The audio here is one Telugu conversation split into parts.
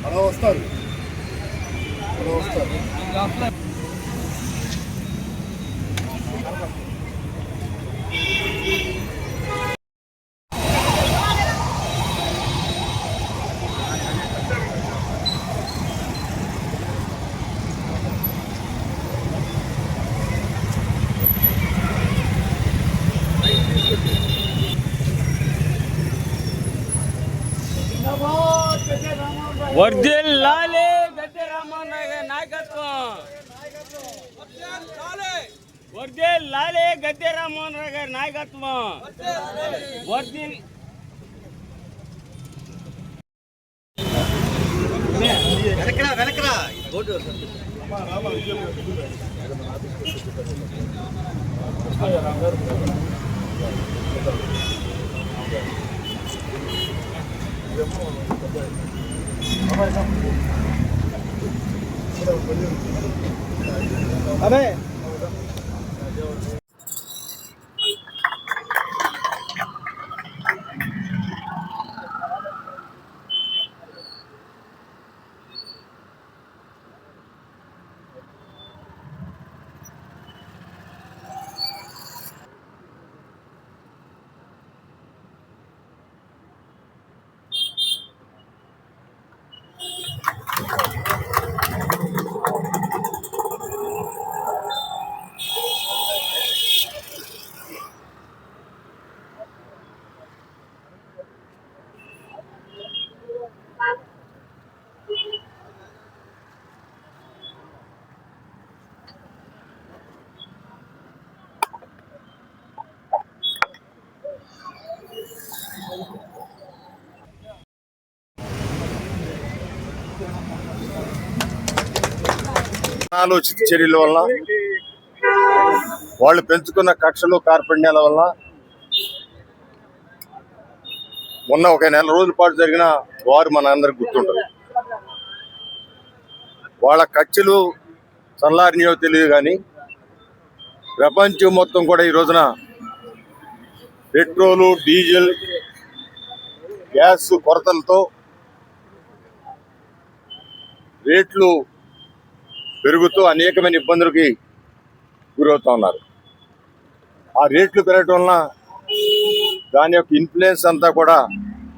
అలా వస్తారు అలా వస్తారు. వర్ధిల్లాలి గద్దె రామ్మోహన్ రావు గారి నాయకత్వం. వర్ధిల్లాలి గద్దె రామ్మోహన్ రావు గారి నాయకత్వం. వెనకరా అదే ఆలోచిత చర్యల వల్ల వాళ్ళు పెంచుకున్న కక్షలు కార్పణ్యాల వల్ల మొన్న ఒక నెల రోజుల పాటు జరిగిన వారు మన అందరికి గుర్తుంటారు. వాళ్ళ కక్షలు చల్లారినయో తెలియదు కానీ ప్రపంచం మొత్తం కూడా ఈ రోజున పెట్రోలు, డీజిల్, గ్యాస్ కొరతలతో రేట్లు పెరుగుతూ అనేకమైన ఇబ్బందులకి గురవుతూ ఉన్నారు. ఆ రేట్లు పెరగటం వలన దాని యొక్క ఇన్ఫ్లుయెన్స్ అంతా కూడా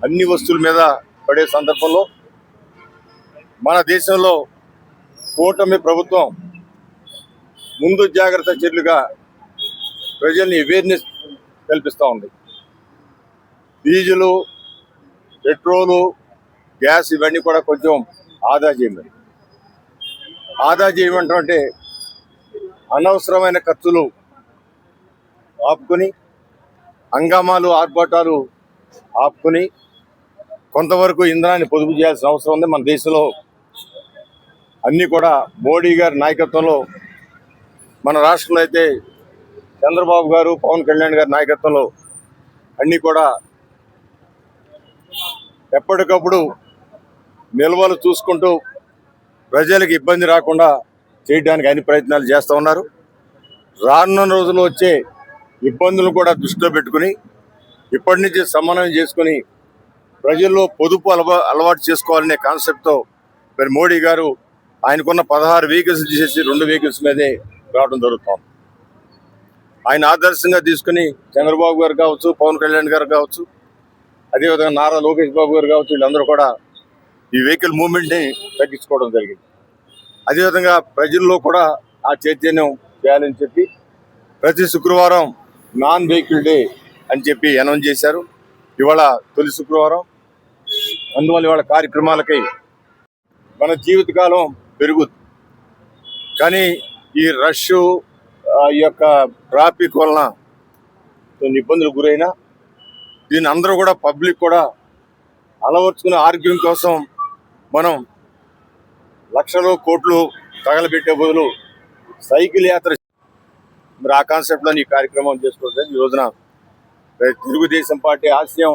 అన్ని వస్తువుల మీద పడే సందర్భంలో మన దేశంలో కూటమి ప్రభుత్వం ముందు జాగ్రత్త చర్యలుగా ప్రజల్ని అవేర్నెస్ కల్పిస్తూ ఉంది. డీజిలు, పెట్రోలు, గ్యాస్ ఇవన్నీ కూడా కొంచెం ఆదా చేయమని. ఆదా చేయమంటే అనవసరమైన ఖర్చులు ఆపుకొని, హంగామాలు, ఆర్భాటాలు ఆపుకొని కొంతవరకు ఇంధనాన్ని పొదుపు చేయాల్సిన అవసరం ఉంది. మన దేశంలో అన్నీ కూడా మోడీ గారి నాయకత్వంలో, మన రాష్ట్రంలో అయితే చంద్రబాబు గారు, పవన్ కళ్యాణ్ గారి నాయకత్వంలో అన్నీ కూడా ఎప్పటికప్పుడు నిల్వలు చూసుకుంటూ ప్రజలకు ఇబ్బంది రాకుండా చేయడానికి అన్ని ప్రయత్నాలు చేస్తూ ఉన్నారు. రానున్న రోజుల్లో వచ్చే ఇబ్బందులు కూడా దృష్టిలో పెట్టుకుని ఇప్పటి నుంచి సమన్వయం చేసుకుని ప్రజల్లో పొదుపు అలవాటు చేసుకోవాలనే కాన్సెప్ట్తో మరి మోడీ గారు ఆయనకున్న 16 వెహికల్స్ తీసేసి 2 వెహికల్స్ మీదే రావడం జరుగుతుంది. ఆయన ఆదర్శంగా తీసుకుని చంద్రబాబు గారు కావచ్చు, పవన్ కళ్యాణ్ గారు కావచ్చు, అదేవిధంగా నారా లోకేష్ బాబు గారు కావచ్చు, వీళ్ళందరూ కూడా ఈ వెహికల్ మూవ్మెంట్ని తగ్గించుకోవడం జరిగింది. అదేవిధంగా ప్రజల్లో కూడా ఆ చైతన్యం చేయాలని చెప్పి ప్రతి శుక్రవారం నాన్ వెహికల్ డే అని చెప్పి అనౌన్స్ చేశారు. ఇవాళ తొలి శుక్రవారం, అందువల్ల ఇవాళ కార్యక్రమాలకి మన జీవితకాలం పెరుగుతుంది. కానీ ఈ రష్, ఈ యొక్క ట్రాఫిక్ వలన కొన్ని ఇబ్బందులు గురైనా దీన్ని అందరూ కూడా పబ్లిక్ కూడా అలవర్చుకునే ఆరోగ్యం కోసం మనం లక్షలు కోట్లు తగలబెట్టే బదులు సైకిల్ యాత్ర మరి ఆ కాన్సెప్ట్లో ఈ కార్యక్రమం చేసుకోవచ్చు. ఈ రోజున తెలుగుదేశం పార్టీ ఆశయం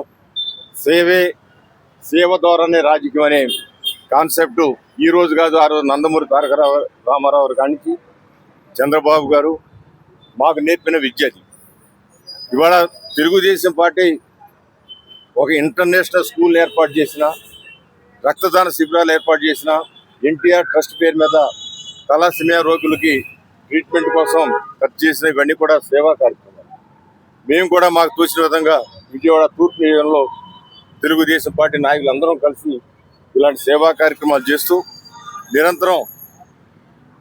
సేవ ద్వారానే రాజకీయం అనే కాన్సెప్ట్ ఈ రోజు కాదు, ఆ రోజు నందమూరి తారక రామారావు కానించి చంద్రబాబు గారు మాకు నేర్పిన విద్య అది. ఇవాళ తెలుగుదేశం పార్టీ ఒక ఇంటర్నేషనల్ స్కూల్ ఏర్పాటు చేసిన, రక్తదాన శిబిరాలు ఏర్పాటు చేసిన ఎన్టీఆర్ ట్రస్ట్ పేరు మీద తలాసిమియా రోగులకి ట్రీట్మెంట్ కోసం ఖర్చు చేసిన ఇవన్నీ కూడా సేవా కార్యక్రమాలు. మేము కూడా మాకు తోచిన విధంగా విజయవాడ తూర్పు నియోజకవర్గంలో తెలుగుదేశం పార్టీ నాయకులందరం కలిసి ఇలాంటి సేవా కార్యక్రమాలు చేస్తూ నిరంతరం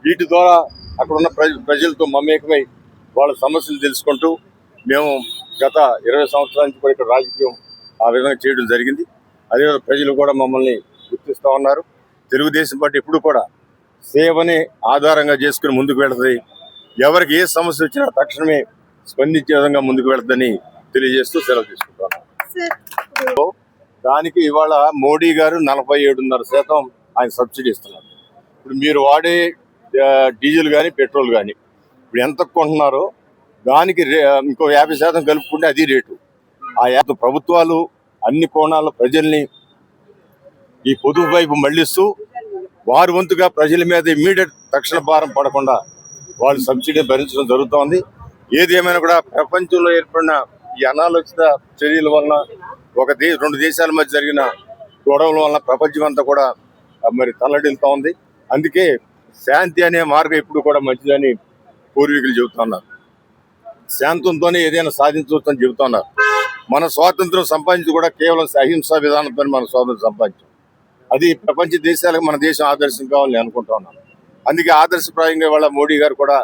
వీటి ద్వారా అక్కడున్న ప్రజలతో మమేకమై వాళ్ళ సమస్యలు తెలుసుకుంటూ మేము గత 20 సంవత్సరాల నుంచి కూడా ఇక్కడ రాజకీయం ఆ విధంగా చేయడం జరిగింది. అదేవిధంగా ప్రజలు కూడా మమ్మల్ని గుర్తిస్తూ ఉన్నారు. తెలుగుదేశం పార్టీ ఎప్పుడు కూడా సేవని ఆధారంగా చేసుకుని ముందుకు వెళుతుంది. ఎవరికి ఏ సమస్య వచ్చినా తక్షణమే స్పందించే విధంగా ముందుకు వెళుతుందని తెలియజేస్తూ సెలవు తీసుకుంటాను. దానికి ఇవాళ మోడీ గారు 47.5% ఆయన సబ్సిడీ ఇస్తున్నారు. ఇప్పుడు మీరు వాడే డీజిల్ కానీ పెట్రోల్ కానీ ఇప్పుడు ఎంత కొంటున్నారో దానికి ఇంకో 50% కలుపుకుంటే అది రేటు. ప్రభుత్వాలు అన్ని కోణాల ప్రజల్ని ఈ పొదుపు వైపు మళ్లిస్తూ వారి వంతుగా ప్రజల మీద ఇమ్మీడియట్ తక్షణ భారం పడకుండా వాళ్ళు సబ్సిడీ భరించడం జరుగుతోంది. ఏదేమైనా కూడా ప్రపంచంలో ఏర్పడిన ఈ అనాలోచిత చర్యల వలన రెండు దేశాల మధ్య జరిగిన గొడవల వలన ప్రపంచం అంతా కూడా మరి తల్లడిల్లుతూ ఉంది. అందుకే శాంతి అనే మార్గం ఎప్పుడు కూడా మంచిదని పూర్వీకులు చెబుతున్నారు. శాంతంతోనే ఏదైనా సాధించవచ్చని చెబుతున్నారు. మన స్వాతంత్రం సంపాదించి కూడా కేవలం అహింసా విధానంతో మన స్వాతంత్రం సంపాదించాం. అది ప్రపంచ దేశాలకు మన దేశం ఆదర్శం కావాలని అనుకుంటా ఉన్నాం. అందుకే ఆదర్శప్రాయంగా వాళ్ళ మోడీ గారు కూడా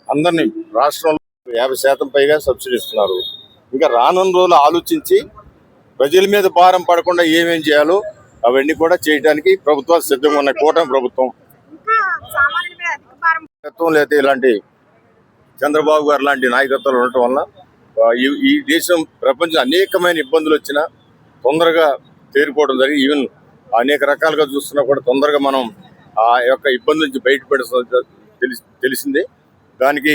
అందరినీ రాష్ట్రంలో 50% పైగా సబ్సిడీ ఇస్తున్నారు. ఇంకా రానున్న రోజులు ఆలోచించి ప్రజల మీద భారం పడకుండా ఏమేం చేయాలో అవన్నీ కూడా చేయడానికి ప్రభుత్వాలు సిద్ధంగా ఉన్నాయి. కూటమి ప్రభుత్వం లేదా ఇలాంటి చంద్రబాబు గారు లాంటి నాయకత్వాలు ఉండటం వల్ల ఈ దేశం ప్రపంచం అనేకమైన ఇబ్బందులు వచ్చినా తొందరగా తేరుకోవడం జరిగింది. ఈవెన్ అనేక రకాలుగా చూస్తున్నా కూడా తొందరగా మనం ఆ యొక్క ఇబ్బంది నుంచి బయటపడే తెలిసిందే. దానికి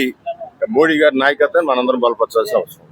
మోడీ గారి నాయకత్వాన్ని మనందరం బలపరచాల్సిన అవసరం.